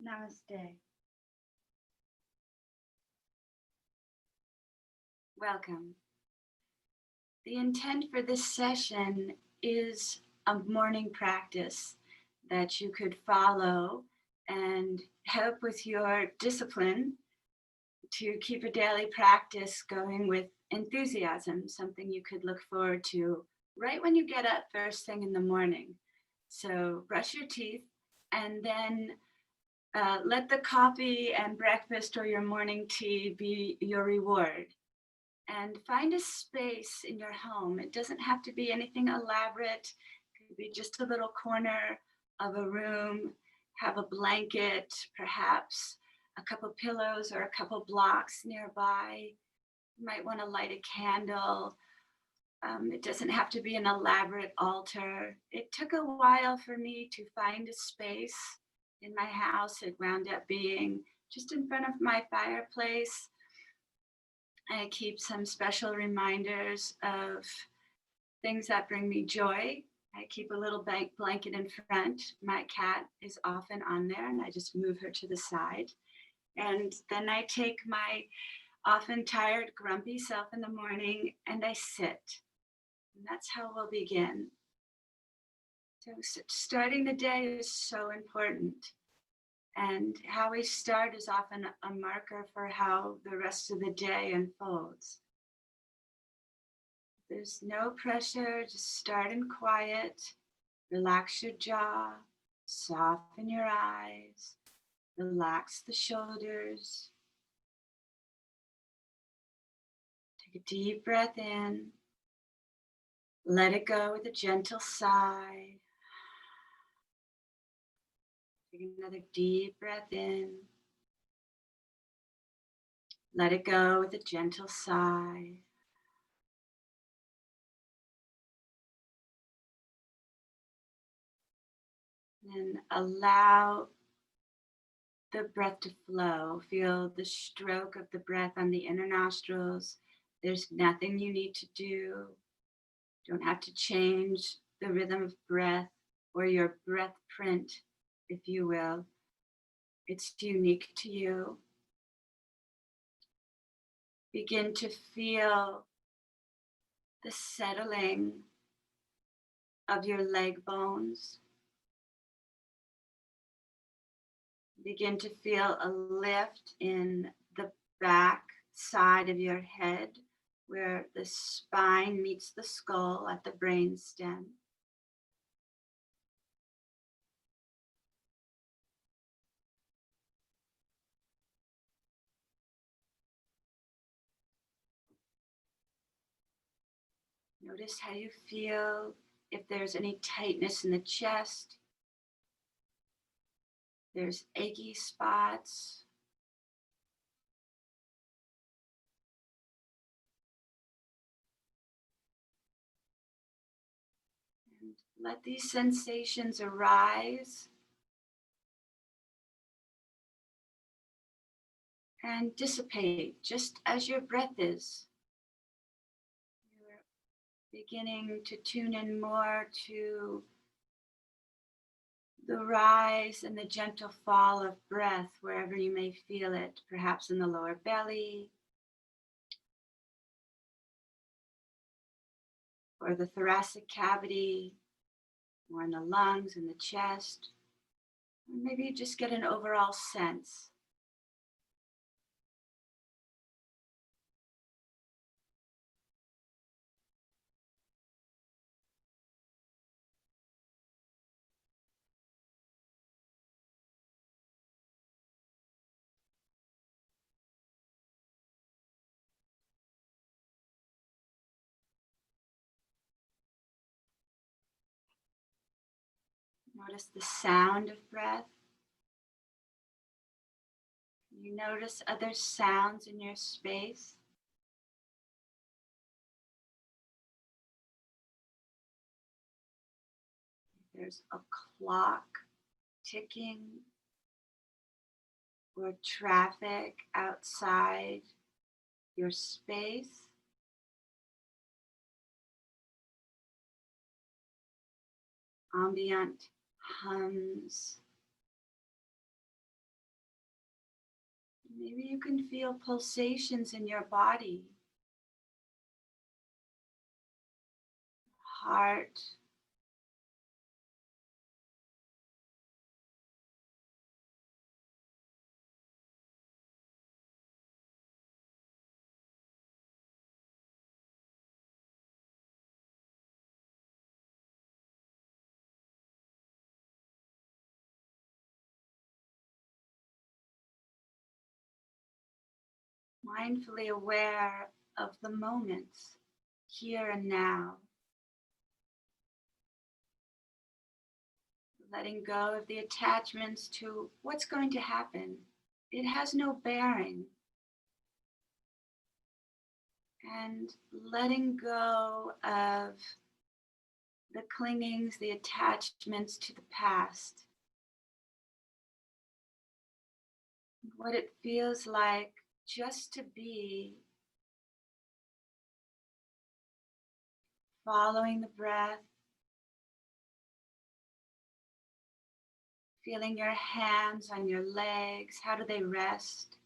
Namaste. Welcome. The intent for this session is a morning practice that you could follow and help with your discipline to keep a daily practice going with enthusiasm, something you could look forward to right when you get up first thing in the morning. So brush your teeth and then let the coffee and breakfast or your morning tea be your reward. And find a space in your home. It doesn't have to be anything elaborate. It could be just a little corner of a room. Have a blanket, perhaps a couple pillows or a couple blocks nearby. You might want to light a candle. It doesn't have to be an elaborate altar. It took a while for me to find a space in my house. It wound up being just in front of my fireplace. I keep some special reminders of things that bring me joy. I keep a little blanket in front. My cat is often on there, and I just move her to the side. And then I take my often tired, grumpy self in the morning and I sit. And that's how we'll begin. So, starting the day is so important. And how we start is often a marker for how the rest of the day unfolds. There's no pressure, just start in quiet, relax your jaw, soften your eyes, relax the shoulders. Take a deep breath in, let it go with a gentle sigh. Take another deep breath in, let it go with a gentle sigh. And allow the breath to flow. Feel the stroke of the breath on the inner nostrils. There's nothing you need to do. Don't have to change the rhythm of breath or your breath print, if you will. It's unique to you. Begin to feel the settling of your leg bones. Begin to feel a lift in the back side of your head where the spine meets the skull at the brain stem. Notice how you feel, if there's any tightness in the chest, there's achy spots. And let these sensations arise and dissipate just as your breath is. You're beginning to tune in more to the rise and the gentle fall of breath wherever you may feel it, perhaps in the lower belly or the thoracic cavity, or in the lungs and the chest. Or maybe you just get an overall sense. Notice the sound of breath. You notice other sounds in your space. There's a clock ticking or traffic outside your space. Ambient hums Maybe you can feel pulsations in your body, heart, mindfully aware of the moments here and now, letting go of the attachments to what's going to happen. It has no bearing. And letting go of the clingings, the attachments to the past, what it feels like just to be following the breath, feeling your hands on your legs. How do they rest?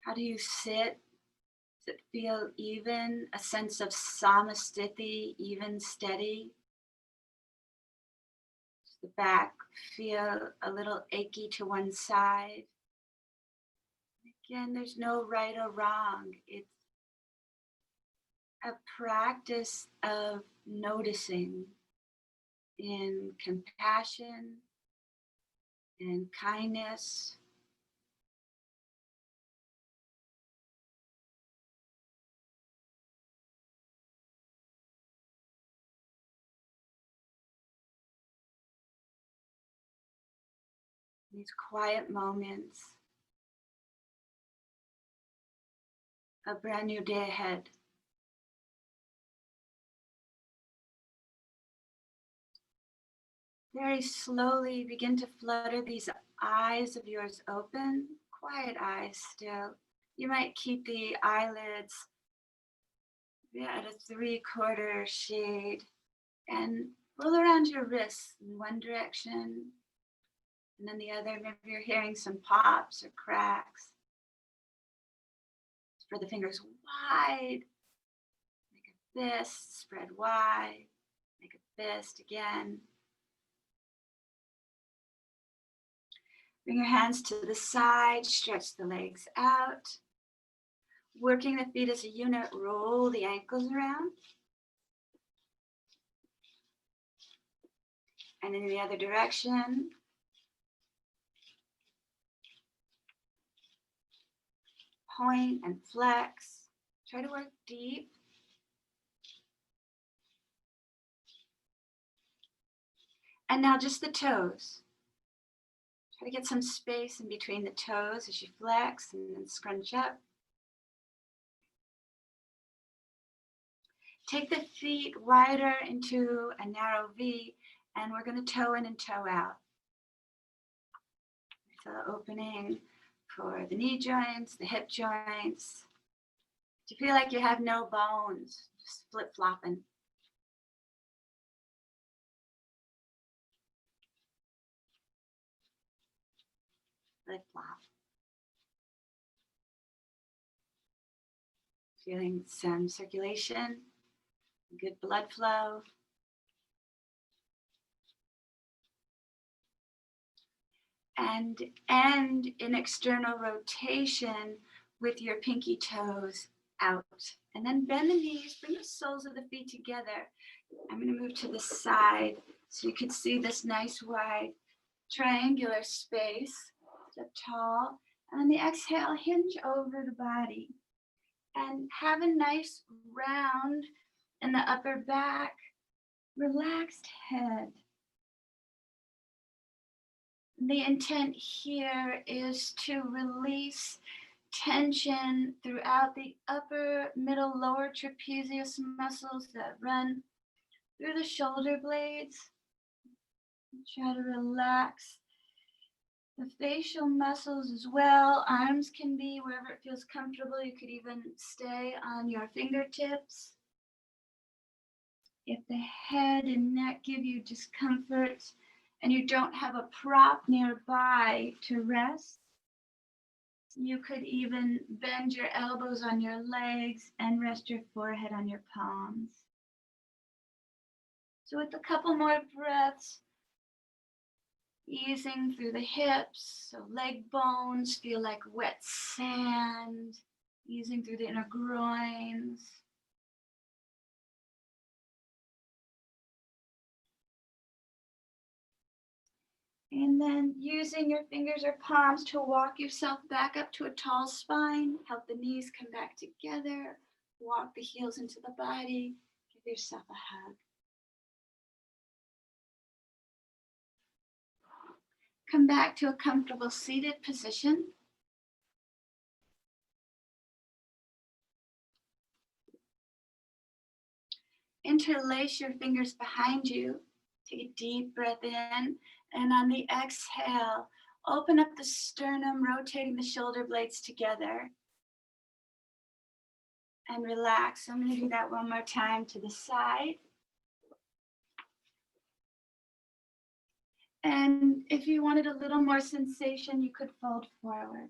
How do you sit? Does it feel even? A sense of samasthiti, even, steady? Does the back feel a little achy to one side? Again, there's no right or wrong. It's a practice of noticing in compassion and kindness. These quiet moments, a brand new day ahead. Very slowly begin to flutter these eyes of yours open, quiet eyes still. You might keep the eyelids at a 3/4 shade and roll around your wrists in one direction and then the other. Maybe you're hearing some pops or cracks. Spread the fingers wide, make a fist, spread wide, make a fist again. Bring your hands to the side, stretch the legs out. Working the feet as a unit, roll the ankles around. And in the other direction. Point and flex. Try to work deep. And now just the toes. Try to get some space in between the toes as you flex and then scrunch up. Take the feet wider into a narrow V, and we're going to toe in and toe out. So opening for the knee joints, the hip joints. Do you feel like you have no bones, just flip-flopping? Flip-flop. Feeling some circulation, good blood flow. And end in external rotation with your pinky toes out. And then bend the knees, bring the soles of the feet together. I'm going to move to the side so you can see this nice wide triangular space. Up tall. And on the exhale, hinge over the body. And have a nice round in the upper back, relaxed head. The intent here is to release tension throughout the upper, middle, lower trapezius muscles that run through the shoulder blades. Try to relax the facial muscles as well. Arms can be wherever it feels comfortable. You could even stay on your fingertips. If the head and neck give you discomfort, and you don't have a prop nearby to rest, you could even bend your elbows on your legs and rest your forehead on your palms. So with a couple more breaths, easing through the hips, so leg bones feel like wet sand, easing through the inner groins. And then using your fingers or palms to walk yourself back up to a tall spine. Help the knees come back together. Walk the heels into the body. Give yourself a hug. Come back to a comfortable seated position. Interlace your fingers behind you. Take a deep breath in. And on the exhale, open up the sternum, rotating the shoulder blades together. And relax. I'm going to do that one more time to the side. And if you wanted a little more sensation, you could fold forward.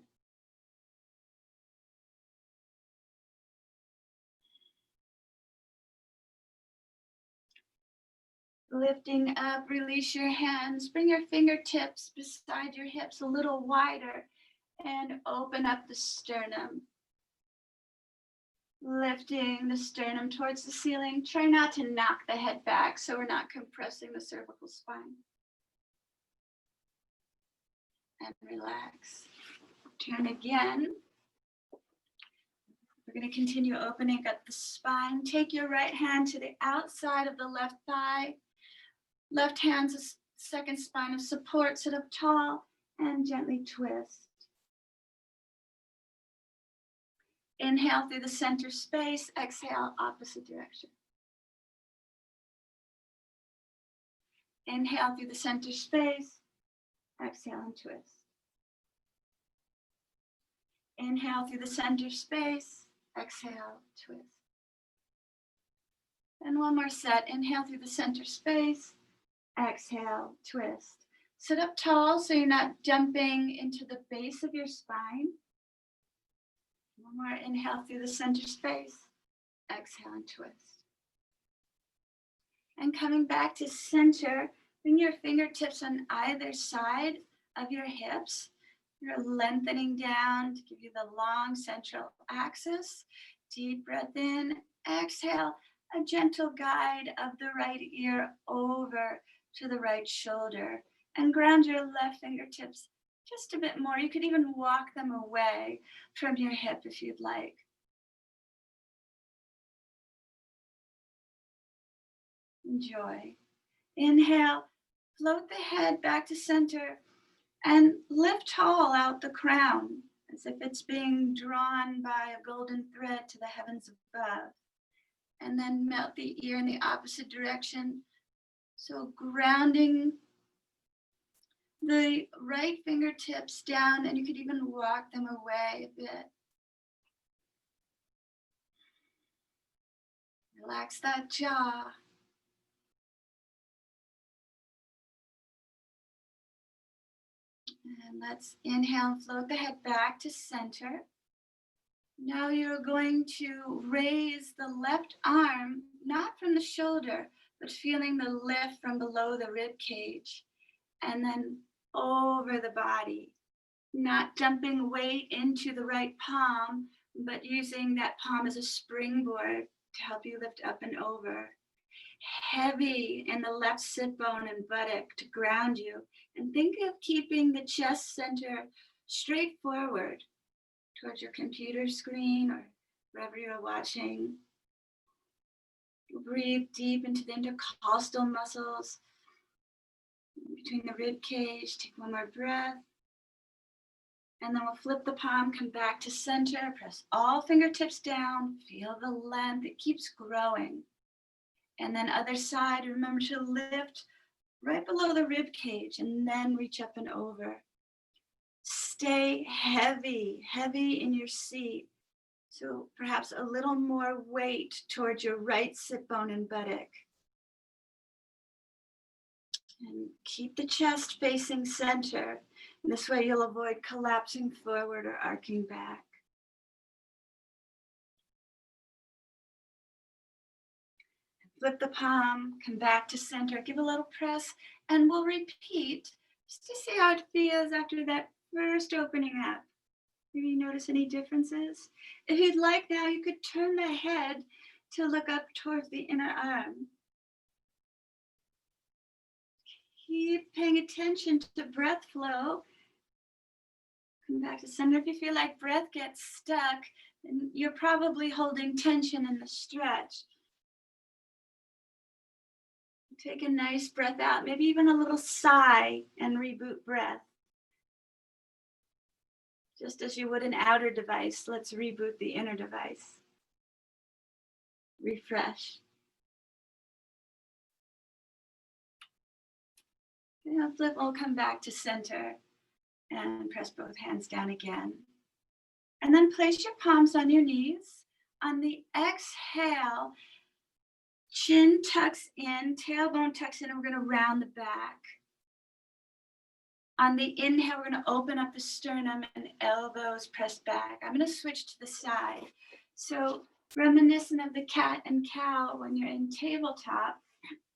Lifting up, release your hands. Bring your fingertips beside your hips a little wider and open up the sternum. Lifting the sternum towards the ceiling. Try not to knock the head back so we're not compressing the cervical spine. And relax. Turn again. We're going to continue opening up the spine. Take your right hand to the outside of the left thigh. Left hand's a second spine of support. Sit up tall and gently twist. Inhale through the center space. Exhale, opposite direction. Inhale through the center space. Exhale and twist. Inhale through the center space. Exhale, twist. And one more set. Inhale through the center space. Exhale, twist. Sit up tall so you're not jumping into the base of your spine. One more inhale through the center space. Exhale and twist. And coming back to center, bring your fingertips on either side of your hips. You're lengthening down to give you the long central axis. Deep breath in. Exhale, a gentle guide of the right ear over to the right shoulder. And ground your left fingertips just a bit more. You could even walk them away from your hip if you'd like. Enjoy. Inhale, float the head back to center and lift tall out the crown as if it's being drawn by a golden thread to the heavens above. And then melt the ear in the opposite direction. So grounding the right fingertips down, and you could even walk them away a bit. Relax that jaw. And let's inhale and float the head back to center. Now you're going to raise the left arm, not from the shoulder, but feeling the lift from below the rib cage. And then over the body, not dumping weight into the right palm, but using that palm as a springboard to help you lift up and over. Heavy in the left sit bone and buttock to ground you. And think of keeping the chest center straight forward towards your computer screen or wherever you're watching. Breathe deep into the intercostal muscles between the rib cage. Take one more breath. And then we'll flip the palm, come back to center, press all fingertips down, feel the length, it keeps growing. And then other side, remember to lift right below the rib cage and then reach up and over. Stay heavy, heavy in your seat. So perhaps a little more weight towards your right sit bone and buttock. And keep the chest facing center. This way you'll avoid collapsing forward or arcing back. Flip the palm, come back to center, give a little press, and we'll repeat just to see how it feels after that first opening up. Maybe you notice any differences? If you'd like now, you could turn the head to look up towards the inner arm. Keep paying attention to breath flow. Come back to center. If you feel like breath gets stuck, then you're probably holding tension in the stretch. Take a nice breath out, maybe even a little sigh, and reboot breath. Just as you would an outer device, let's reboot the inner device. Refresh. And flip, we'll come back to center and press both hands down again. And then place your palms on your knees. On the exhale, chin tucks in, tailbone tucks in, and we're going to round the back. On the inhale, we're going to open up the sternum and elbows press back. I'm going to switch to the side. So reminiscent of the cat and cow when you're in tabletop,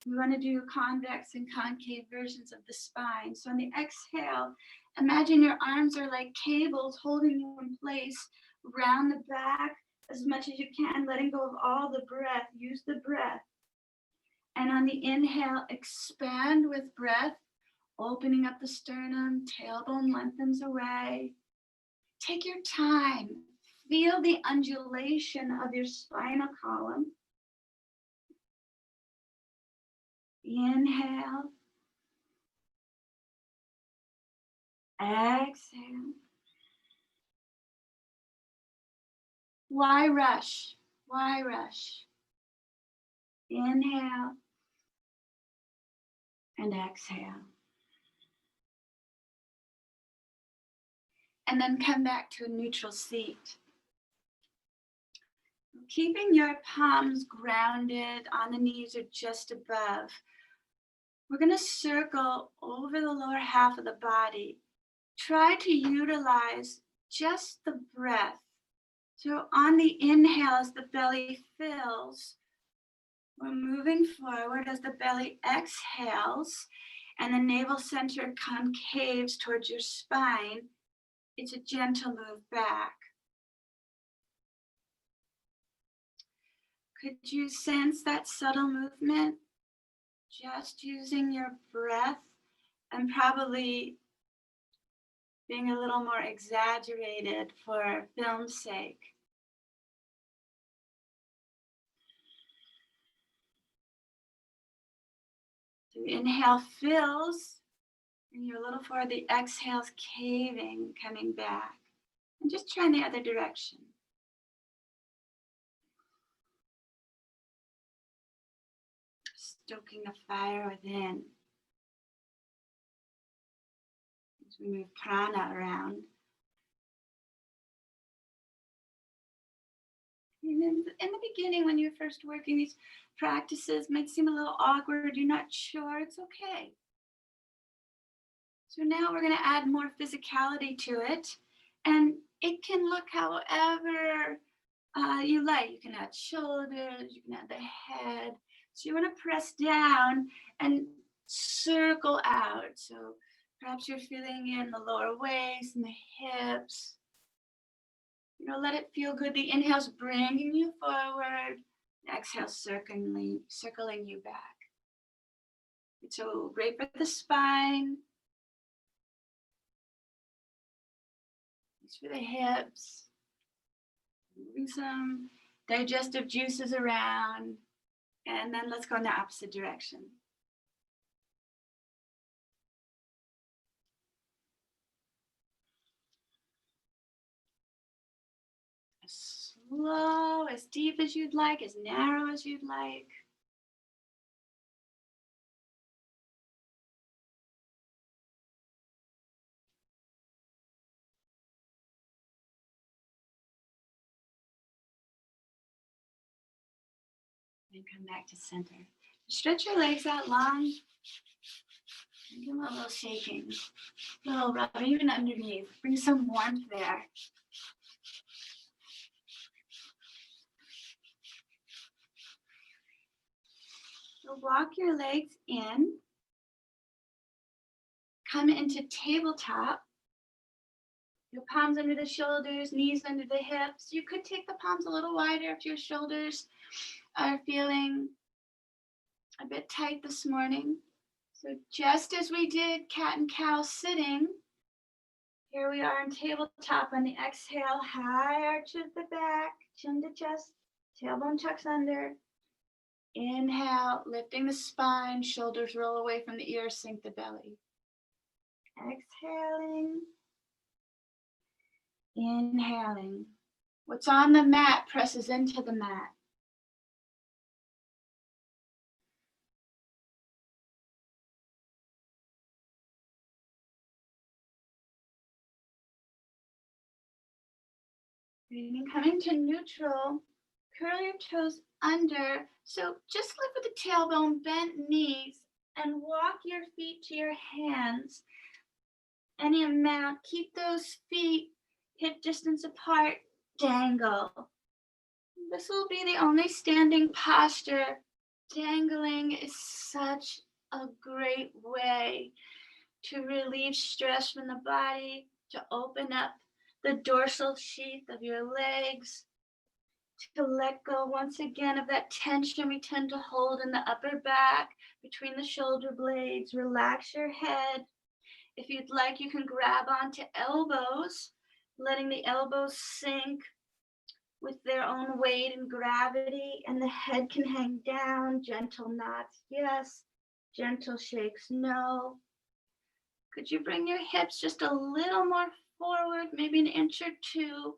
we want to do convex and concave versions of the spine. So on the exhale, imagine your arms are like cables holding you in place. Round the back as much as you can, letting go of all the breath. Use the breath. And on the inhale, expand with breath, opening up the sternum, tailbone lengthens away. Take your time. Feel the undulation of your spinal column. Inhale. Exhale. Why rush? Why rush? Inhale and exhale. And then come back to a neutral seat. Keeping your palms grounded on the knees or just above. We're going to circle over the lower half of the body. Try to utilize just the breath. So on the inhale, as the belly fills, we're moving forward as the belly exhales and the navel center concaves towards your spine. It's a gentle move back. Could you sense that subtle movement? Just using your breath and probably being a little more exaggerated for film's sake. So the inhale fills, and you're a little forward. The exhale's caving, coming back. And just try in the other direction. Stoking the fire within. As we move prana around. And in the beginning, when you're first working these practices, might seem a little awkward. You're not sure. It's okay. So now we're going to add more physicality to it. And it can look however you like. You can add shoulders, you can add the head. So you want to press down and circle out. So perhaps you're feeling in the lower waist and the hips. Let it feel good. The inhale's bringing you forward. The exhale circling you back. It's so great for the spine. It's for the hips. Moving some digestive juices around. And then let's go in the opposite direction. As slow, as deep as you'd like, as narrow as you'd like. And come back to center. Stretch your legs out long. Give them a little shaking, a little rubbing, even underneath. Bring some warmth there. So walk your legs in. Come into tabletop. Your palms under the shoulders, knees under the hips. You could take the palms a little wider if your shoulders are feeling a bit tight this morning. So just as we did cat and cow sitting, here we are on tabletop. On the exhale, high arch of the back, chin to chest, tailbone tucks under. Inhale, lifting the spine, shoulders roll away from the ears, sink the belly. Exhaling. Inhaling. What's on the mat presses into the mat. Breathing, coming to neutral. Curl your toes under. So just lift with the tailbone, bent knees, and walk your feet to your hands. Any amount. Keep those feet hip distance apart. Dangle. This will be the only standing posture. Dangling is such a great way to relieve stress from the body, to open up the dorsal sheath of your legs, to let go once again of that tension we tend to hold in the upper back between the shoulder blades. Relax your head. If you'd like, you can grab onto elbows, letting the elbows sink with their own weight and gravity, and the head can hang down. Gentle nods, yes. Gentle shakes, no. Could you bring your hips just a little more forward, maybe an inch or two,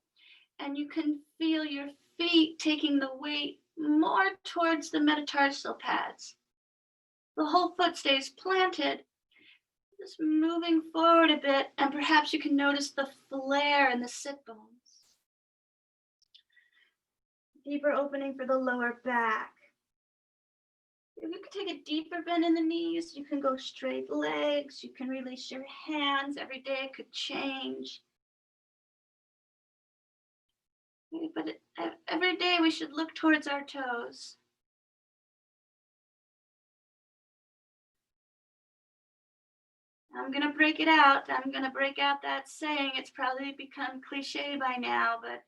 and you can feel your feet taking the weight more towards the metatarsal pads. The whole foot stays planted, just moving forward a bit, and perhaps you can notice the flare in the sit bones. Deeper opening for the lower back. If you can take a deeper bend in the knees, you can go straight legs, you can release your hands. Every day it could change. But every day we should look towards our toes. I'm going to break it out. I'm going to break out that saying. It's probably become cliche by now, but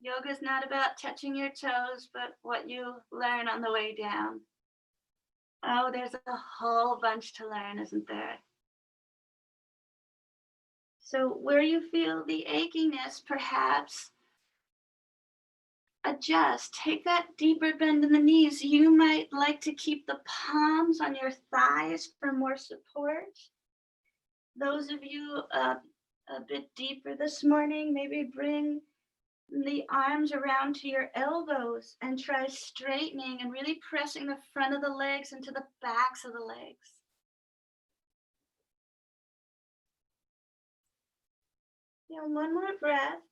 yoga is not about touching your toes, but what you learn on the way down. Oh, there's a whole bunch to learn, isn't there? So where you feel the achiness, perhaps adjust. Take that deeper bend in the knees. You might like to keep the palms on your thighs for more support. Those of you a bit deeper this morning, maybe bring the arms around to your elbows and try straightening and really pressing the front of the legs into the backs of the legs. One more breath.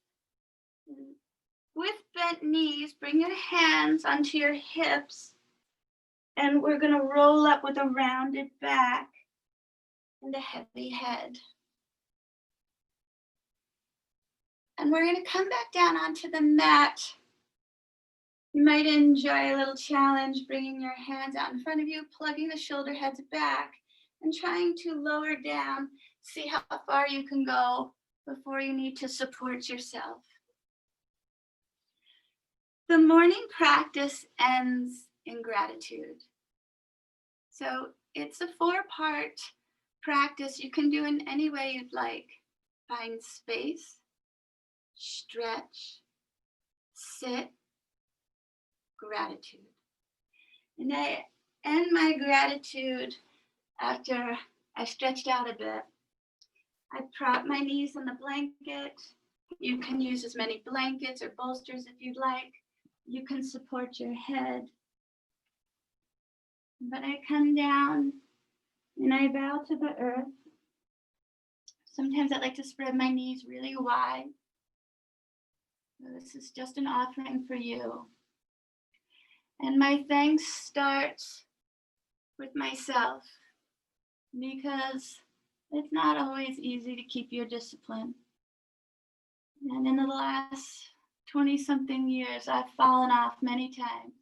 With bent knees, bring your hands onto your hips, and we're going to roll up with a rounded back and a heavy head. And we're going to come back down onto the mat. You might enjoy a little challenge, bringing your hands out in front of you, plugging the shoulder heads back, and trying to lower down. See how far you can go before you need to support yourself. The morning practice ends in gratitude. So it's a 4-part practice you can do in any way you'd like. Find space, stretch, sit, gratitude. And I end my gratitude after I stretched out a bit. I prop my knees on the blanket. You can use as many blankets or bolsters if you'd like. You can support your head. But I come down and I bow to the earth. Sometimes I like to spread my knees really wide. So this is just an offering for you. And my thanks starts with myself. because it's not always easy to keep your discipline. And in the last 20 something years, I've fallen off many times,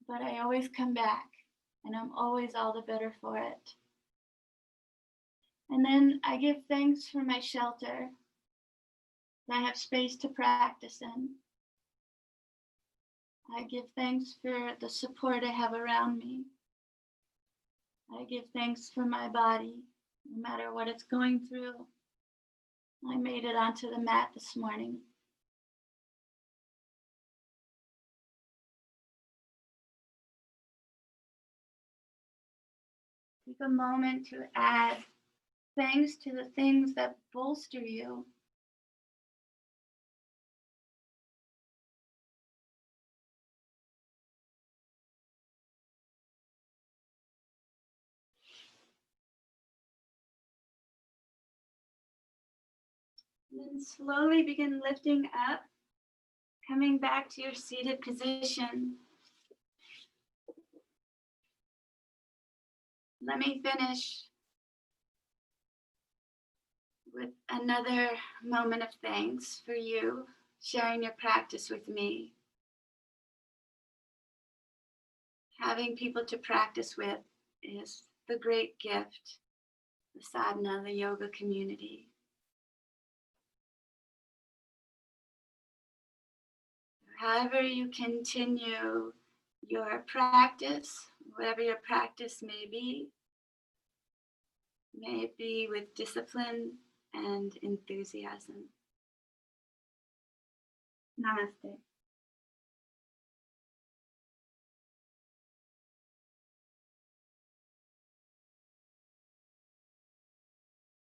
but I always come back and I'm always all the better for it. And then I give thanks for my shelter, that I have space to practice in. I give thanks for the support I have around me. I give thanks for my body, no matter what it's going through. I made it onto the mat this morning. Take a moment to add thanks to the things that bolster you. And then slowly begin lifting up, coming back to your seated position. Let me finish with another moment of thanks for you sharing your practice with me. Having people to practice with is the great gift, the sadhana, the yoga community. However you continue your practice, whatever your practice may it be with discipline and enthusiasm. Namaste.